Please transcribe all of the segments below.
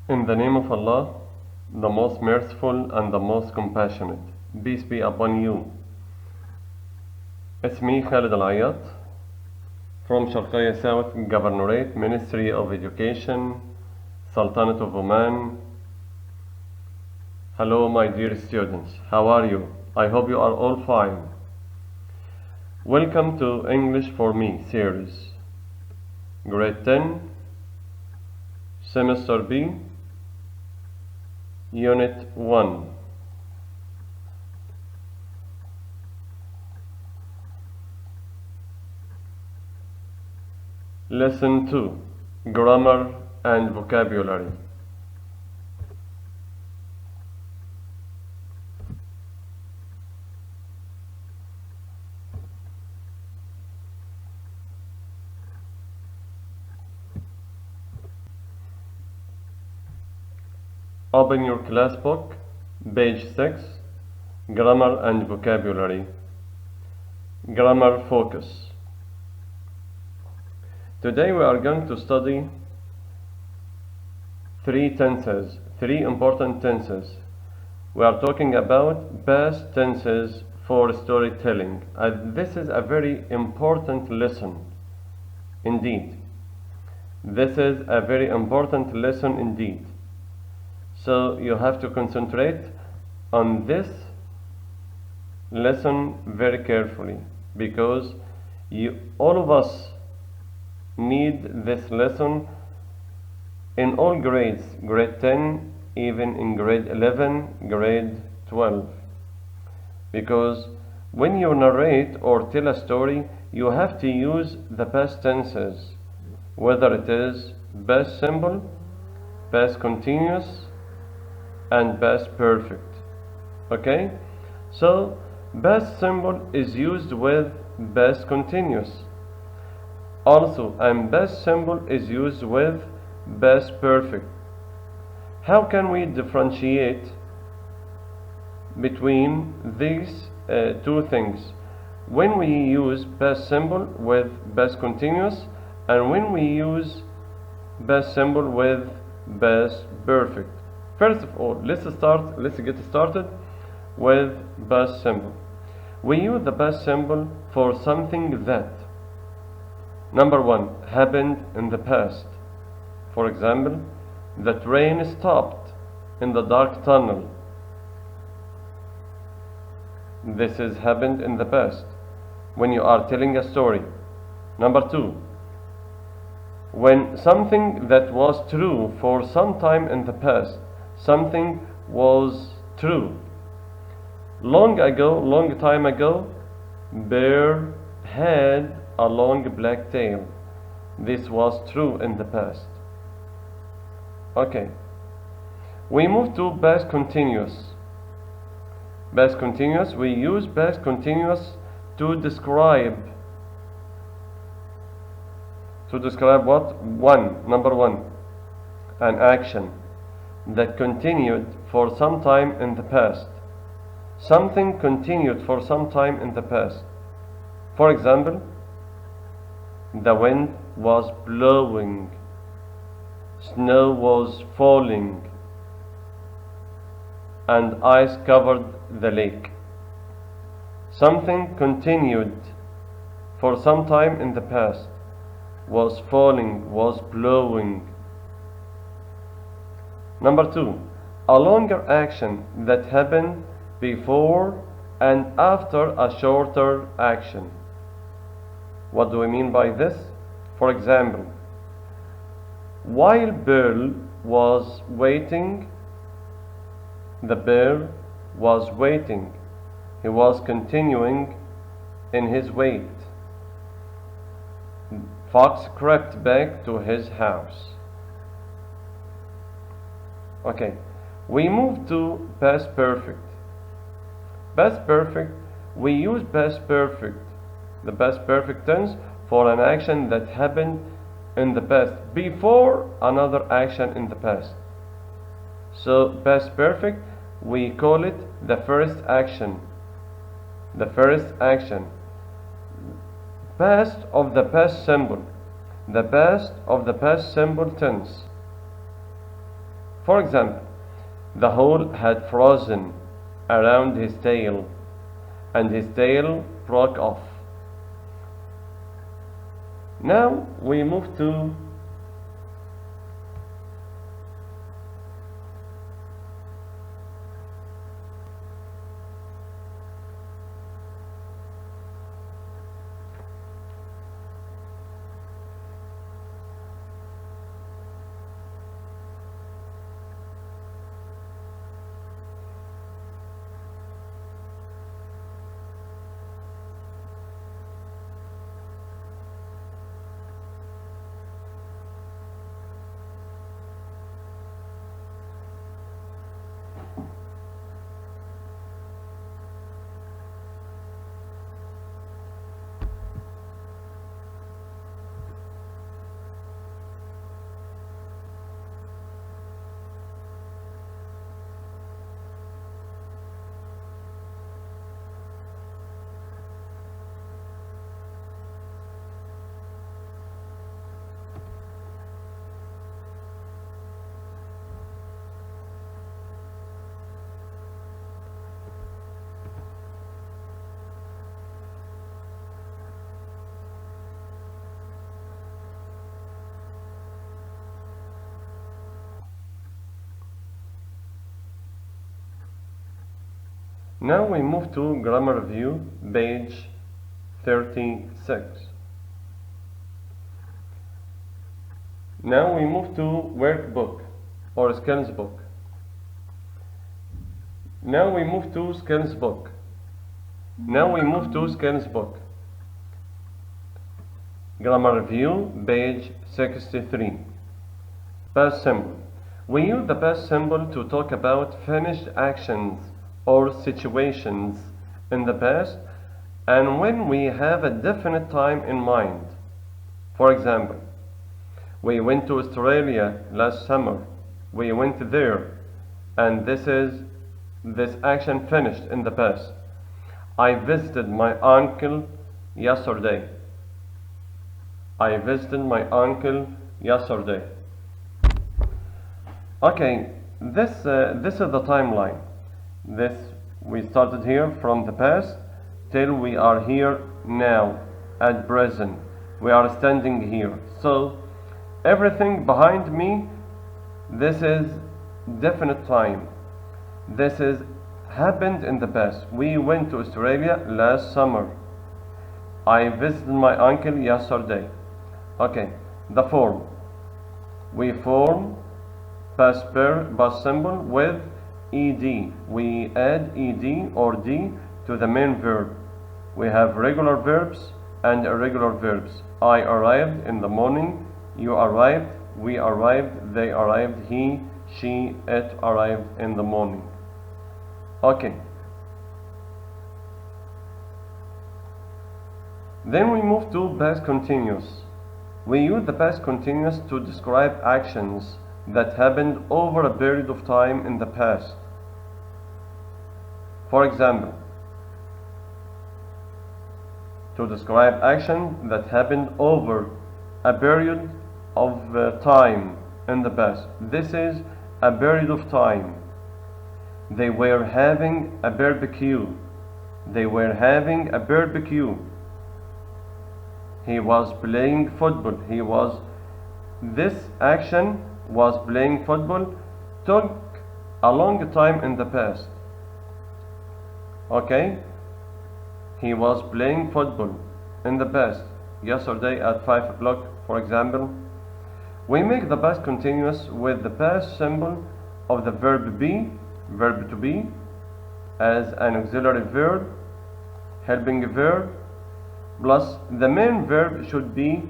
In the name of Allah, the most merciful and the most compassionate. Peace be upon you. It's me, Khalid Al Ayat, from Sharqaya South Governorate, Ministry of Education, Sultanate of Oman. Hello, my dear students. How are you? I hope you are all fine. Welcome to English for Me series, Grade 10, Semester B, Unit 1. Lesson 2, Grammar and Vocabulary. Open your class book, page 6, Grammar and Vocabulary. Grammar focus. Today we are going to study three important tenses. We are talking about past tenses for storytelling. This is a very important lesson indeed. This is a very important lesson indeed. So you have to concentrate on this lesson very carefully, because all of us need this lesson in all grades, grade 10, even in grade 11, grade 12. Because when you narrate or tell a story, you have to use the past tenses, whether it is past simple, past continuous, and past perfect. Okay? So past simple is used with past continuous. Also, and past simple is used with past perfect. How can we differentiate between these two things? When we use past simple with past continuous, and when we use past simple with past perfect. First of all, let's get started with past simple. We use the past simple for something that, number one, happened in the past. For example, the train stopped in the dark tunnel. This has happened in the past when you are telling a story. Number two, when something that was true for some time in the past, something was true. Long time ago, bear had a long black tail. This was true in the past. Okay. We move to past continuous. Past continuous, we use past continuous to describe what? Number one, an action that continued for some time in the past. Something continued for some time in the past. For example, the wind was blowing, snow was falling, and ice covered the lake. Something continued for some time in the past, was falling, was blowing. Number two, a longer action that happened before and after a shorter action. What do we mean by this? For example, while Bill was waiting, the bear was waiting. He was continuing in his wait. Fox crept back to his house. Okay, we move to past perfect. Past perfect, we use past perfect, the past perfect tense, for an action that happened in the past before another action in the past. So past perfect, we call it the first action. The first action. Past of the past simple. The past of the past simple tense. For example, the hole had frozen around his tail and his tail broke off. Now we move to Now we move to grammar review, page 36. Now we move to workbook or skills book. Now we move to skills book. Now we move to skills book. Grammar review, page 63. Past simple. We use the past simple to talk about finished actions or situations in the past and when we have a definite time in mind. For example, we went to Australia last summer. We went there, and this action finished in the past. I visited my uncle yesterday. I visited my uncle yesterday. Okay, this is the timeline. We started here from the past till we are here now at present. We are standing here. So everything behind me, this is definite time. This is happened in the past. We went to Australia last summer. I visited my uncle yesterday. Okay, the form. We form past simple with ed. We add ed or d to the main verb. We have regular verbs and irregular verbs. I arrived in the morning. You arrived. We arrived. They arrived. He, she, it arrived in the morning. Okay. Then we move to past continuous. We use the past continuous to describe actions that happened over a period of time in the past. For example, to describe action that happened over a period of time in the past. This is a period of time. They were having a barbecue. They were having a barbecue. He was playing football. This action was playing football took a long time in the past. Okay? He was playing football in the past. Yesterday at 5 o'clock, for example. We make the past continuous with the past symbol of the verb be, verb to be, as an auxiliary verb, helping verb, plus the main verb should be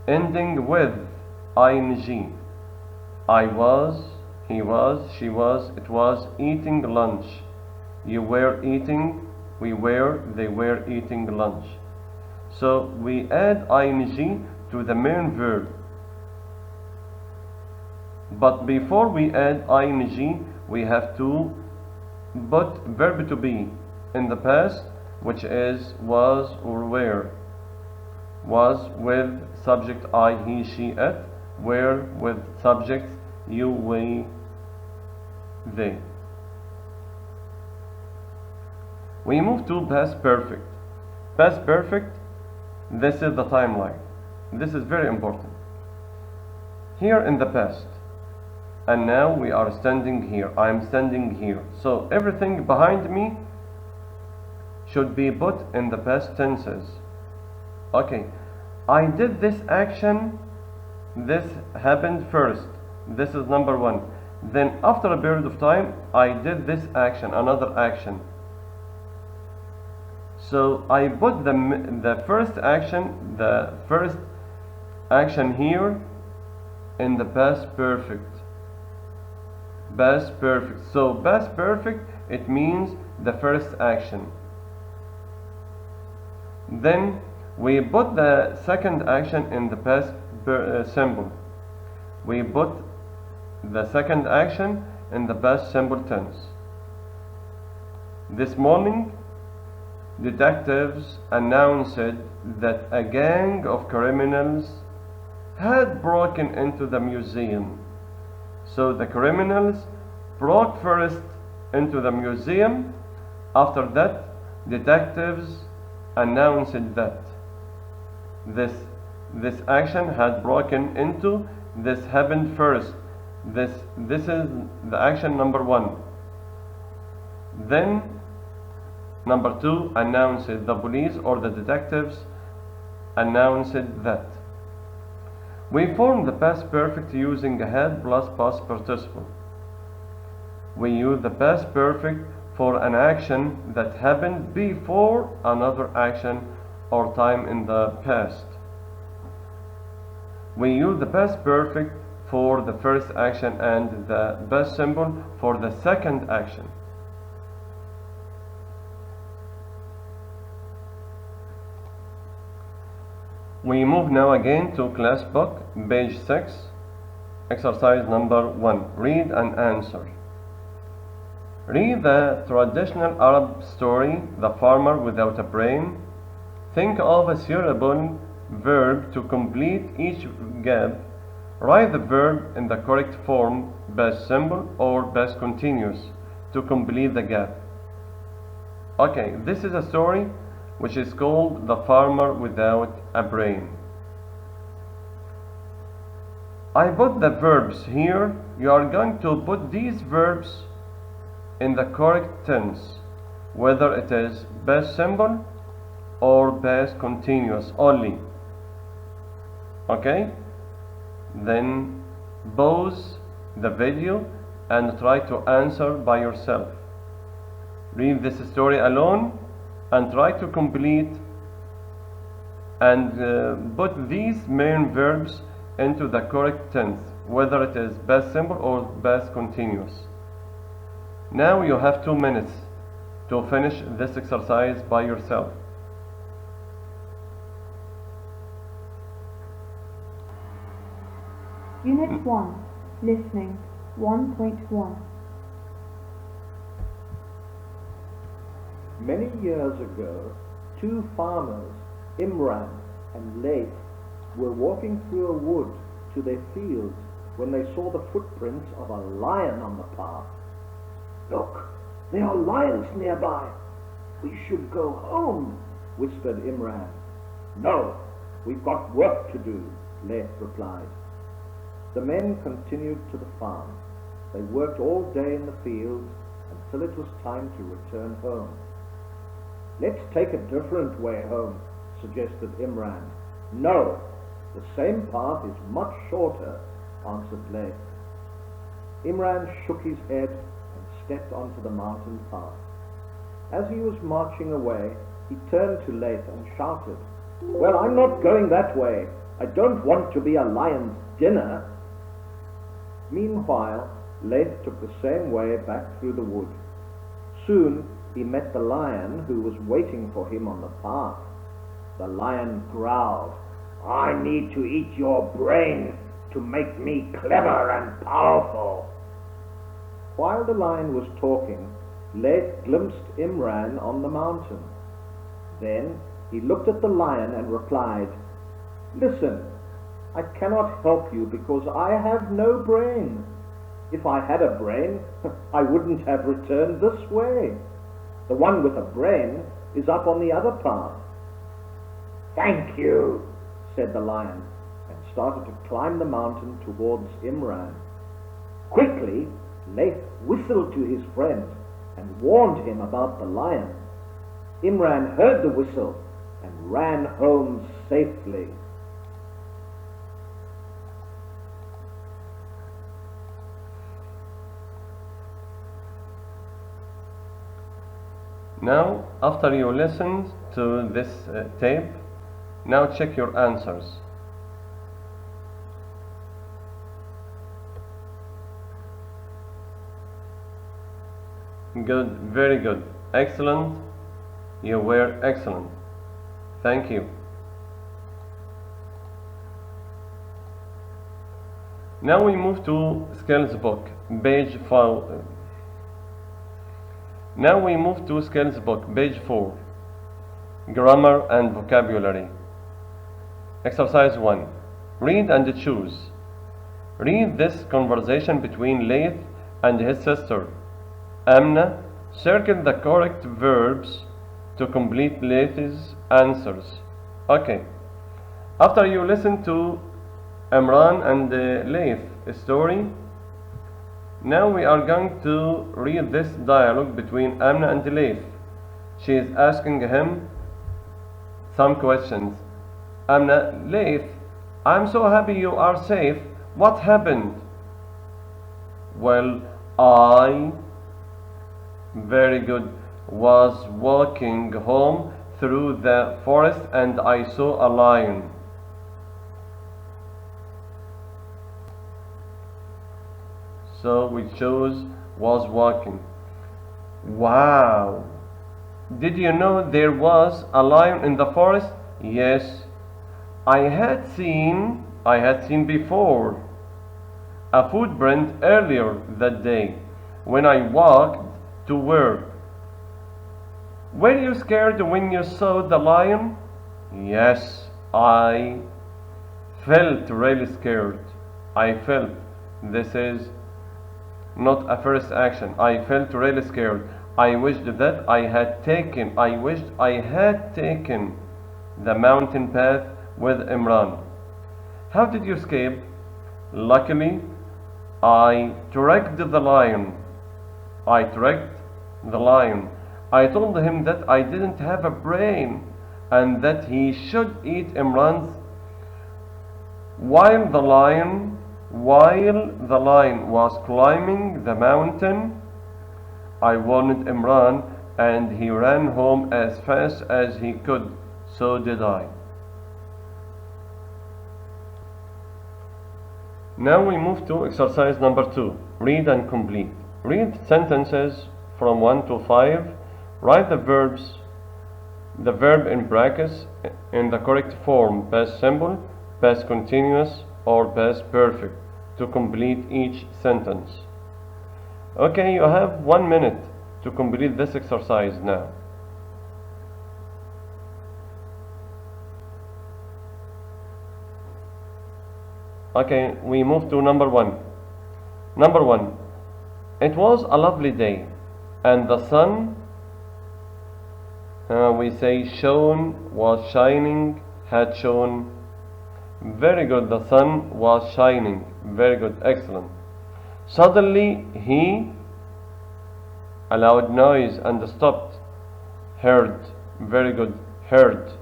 ending with ing. I was, he was, she was, it was eating lunch. You were eating, we were, they were eating lunch. So we add ing to the main verb. But before we add ing, we have to put verb to be in the past, which is was or were. Was with subject I, he, she, it. Were with subjects you, we, they. We move to past perfect. Past perfect, this is the timeline. This is very important. Here in the past, and now we are standing here. I am standing here. So everything behind me should be put in the past tenses. Okay, I did this action. This happened first. This is number one. Then after a period of time, I did this action, another action. So I put the first action here in the past perfect. Past perfect. So past perfect, it means the first action. Then we put the second action in the past simple. We put the second action in the past simple tense. This morning, detectives announced that a gang of criminals had broken into the museum. So the criminals broke first into the museum. After that, detectives announced that this action had broken into. This happened first. This is the action number one. Then number two, announced, the police or the detectives announced that. We form the past perfect using had plus past participle. We use the past perfect for an action that happened before another action or time in the past. We use the past perfect for the first action and the past simple for the second action. We move now again to class book, page 6, exercise number 1. Read and answer. Read the traditional Arab story, The Farmer Without a Brain. Think of a suitable verb to complete each gap. Write the verb in the correct form, past simple or past continuous, to complete the gap. Okay, this is a story which is called The Farmer Without a Brain. I put the verbs here. You are going to put these verbs in the correct tense, whether it is past simple or past continuous only. Okay? Then pause the video and try to answer by yourself. Read this story alone and try to complete and put these main verbs into the correct tense, whether it is past simple or past continuous. Now you have 2 minutes to finish this exercise by yourself. Unit 1, Listening, 1.1. Many years ago, two farmers, Imran and Layth, were walking through a wood to their fields when they saw the footprints of a lion on the path. "Look, there are lions nearby. We should go home," whispered Imran. "No, we've got work to do," Layth replied. The men continued to the farm. They worked all day in the fields until it was time to return home. "Let's take a different way home," suggested Imran. "No, the same path is much shorter," answered Layth. Imran shook his head and stepped onto the mountain path. As he was marching away, he turned to Layth and shouted, "Well, I'm not going that way. I don't want to be a lion's dinner." Meanwhile, Layth took the same way back through the wood. Soon he met the lion who was waiting for him on the path. The lion growled, "I need to eat your brain to make me clever and powerful." While the lion was talking, Layth glimpsed Imran on the mountain. Then he looked at the lion and replied, "Listen, I cannot help you because I have no brain. If I had a brain, I wouldn't have returned this way. The one with a brain is up on the other path. Thank you, said the lion, and started to climb the mountain towards Imran. Quickly, Leif whistled to his friend and warned him about the lion. Imran heard the whistle and ran home safely. Now, after you listened to this tape, now check your answers. Good, very good, excellent. You were excellent. Thank you. Now we move to skills book, page 5. Now we move to skills book, page 4. Grammar and vocabulary. Exercise 1. Read and choose. Read this conversation between Leith and his sister Amna. Circle the correct verbs to complete Leith's answers. Okay. After you listen to Imran and Leith story, now we are going to read this dialogue between Amna and Leith. She is asking him some questions. Amna, Leith, I'm so happy you are safe. What happened? Well, very good, was walking home through the forest and I saw a lion. So we chose was walking. Wow! Did you know there was a lion in the forest? Yes. I had seen before a footprint earlier that day when I walked to work. Were you scared when you saw the lion? Yes, I felt really scared. This is not a first action. I felt really scared. I wished I had taken the mountain path with Imran. How did you escape? Luckily, I tracked the lion. I told him that I didn't have a brain and that he should eat Imran's. While the lion was climbing the mountain, I warned Imran and he ran home as fast as he could. So did I. Now we move to exercise number 2. Read and complete. Read sentences from 1 to 5. Write the verb in brackets in the correct form, past simple, past continuous, or past perfect, to complete each sentence. Okay, you have 1 minute to complete this exercise now. Okay, we move to number 1. Number 1. It was a lovely day, and the sun, we say shone, was shining, had shone. Very good, the sun was shining. Very good, excellent. Suddenly he, a loud noise and stopped. Heard. Very good, heard.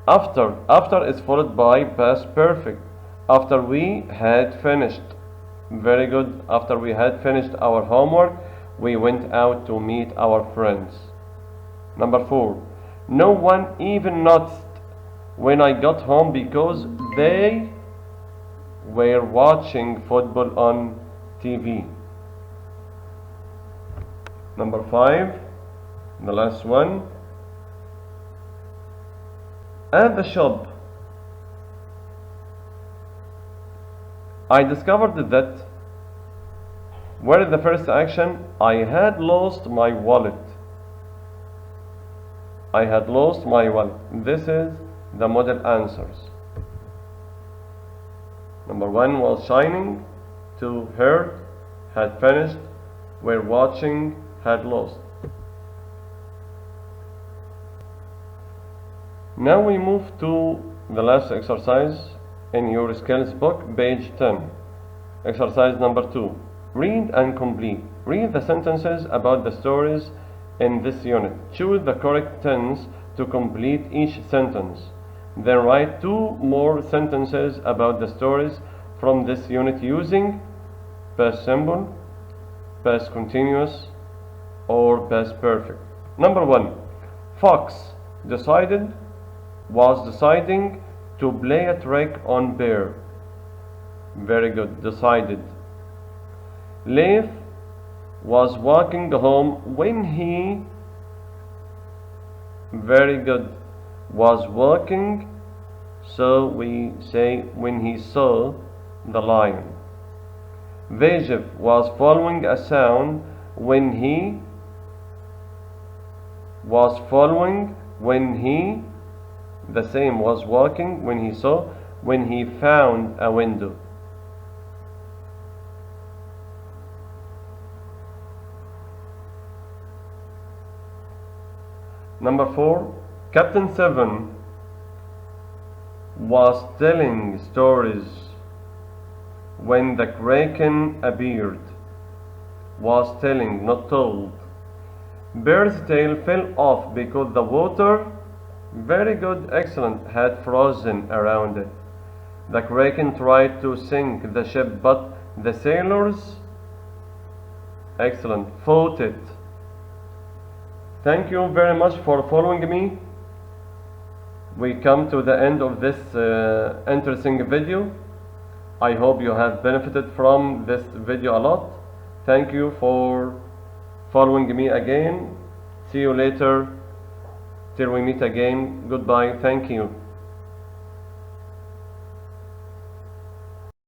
After is followed by past perfect. After we had finished. Very good. After we had finished our homework, we went out to meet our friends. Number 4. No one even noticed when I got home because they were watching football on TV. Number 5, the last one. At the shop, I discovered that, where is the first action? I had lost my wallet. I had lost my wallet. This is the model answers. Number 1 was shining, to heard, had finished, were watching, had lost. Now we move to the last exercise in your skills book, page 10. Exercise number 2. Read and complete. Read the sentences about the stories in this unit. Choose the correct tense to complete each sentence. Then write 2 more sentences about the stories from this unit using past simple, past continuous, or past perfect. Number 1. Fox was deciding to play a trick on Bear. Very good, decided. Leif was walking home when he, very good, was walking, so we say when he saw the lion. Vejef was following a sound when he was following when he, the same, was walking when he saw, when he found a window. Number 4. Captain Seven was telling stories when the Kraken appeared. Was telling, not told. Bear's tail fell off because the water, very good, excellent, had frozen around it. The Kraken tried to sink the ship, but the sailors, excellent, fought it. Thank you very much for following me. We come to the end of this interesting video. I hope you have benefited from this video a lot. Thank you for following me again. See you later till we meet again. Goodbye. Thank you.